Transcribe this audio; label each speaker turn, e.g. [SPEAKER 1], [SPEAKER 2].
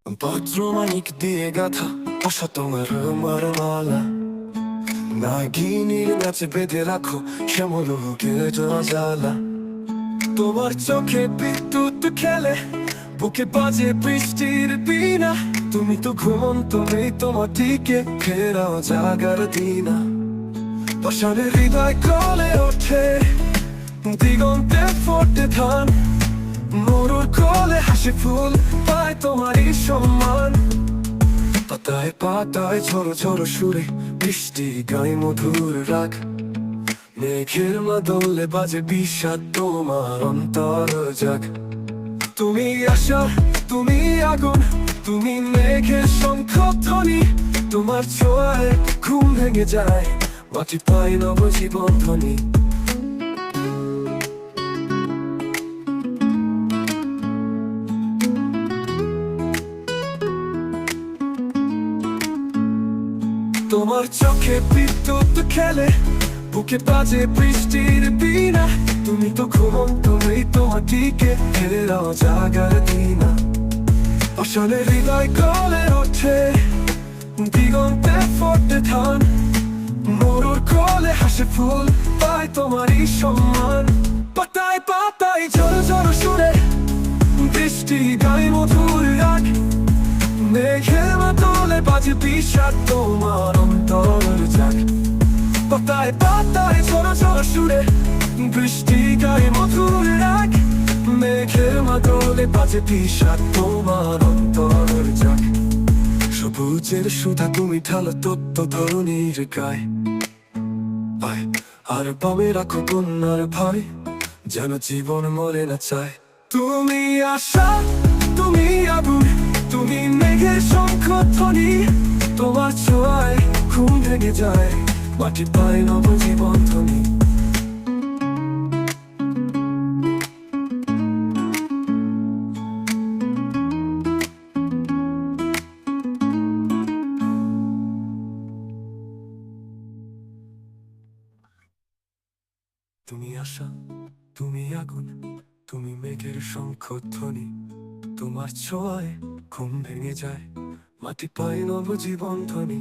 [SPEAKER 1] ভদ্রমানিক দিয়ে গাথা আশা তোমার আমার মালা, নাগিনীর নাচে বেঁধে রাখো শ্যামল বুকের জ্বালা। তোমার চোখে বিদ্যুৎ খেলে, বুকে বাজে বৃষ্টির বিনা। তুমি তো ঘুমন্ত নেই, তোমার দিকে ফেরাও জাগার দিনা। পাষাণের হৃদয় ক্রলে ওঠে, দিগন্তে ফোটে ধান। মরুর কোলে হাসি ফুল পায় তোমারই সম্মান। পাতায় পাতায় ঝড়ো ঝড়ো সুরে বৃষ্টি গায়ে মধুর রাগ। মেঘের মাদলে বাজে বিষাদ তোমার অন্তর জাগ। তুমি আশা, তুমি আগুন, তুমি মেঘের শঙ্খ ধ্বনি। তোমার ছোঁয়ায় ঘুম ভেঙে যায়, মাটি পায় নবজীবন ধ্বনি। তোমার চোখে বিদ্যুৎ খেলে, বুকে বাজে বৃষ্টির বিনা। তুমি তো ঘুমন্ত নেই, তোমার দিকে ফেরাও জাগার দিনা। পাষাণের হৃদয় গলে ওঠে, দিগন্তে ফোটে ধান। মরুর কোলে হাসি ফুল পায় তোমারই সম্মান। পাতায় পাতায় ঝড়ো ঝড়ো সুরে বৃষ্টি গায়ে মধুর রাগ। মেঘের মাদলে বাজে বিষাদ তোমার অন্তর জাগ। পাতায় পাতায় ঝড়ো ঝড়ো সুরে বৃষ্টি গায়ে মধুর রাগ। মেঘের মাদলে বাজে বিষাদ তোমার অন্তর জাগ। সবুজের সুধা তুমি ঢালো তপ্ত ধরণীর গায়ে, আর বামে রাখো বন্যার ভয়, যেন জীবন মরে না চায়। তুমি আশা, তুমি আগুন, তুমি মেঘের শঙ্খ ধ্বনি। তোমার ছোঁয়ায় ঘুম ভেঙে যায়, মাটি পায় নবজীবন ধ্বনি। তুমি আশা, তুমি আগুন, তুমি মেঘের শঙ্খ ধ্বনি। তোমার ছোঁয়ায় ঘুম ভেঙে যায়, মাটি পায় নবজীবন ধ্বনি।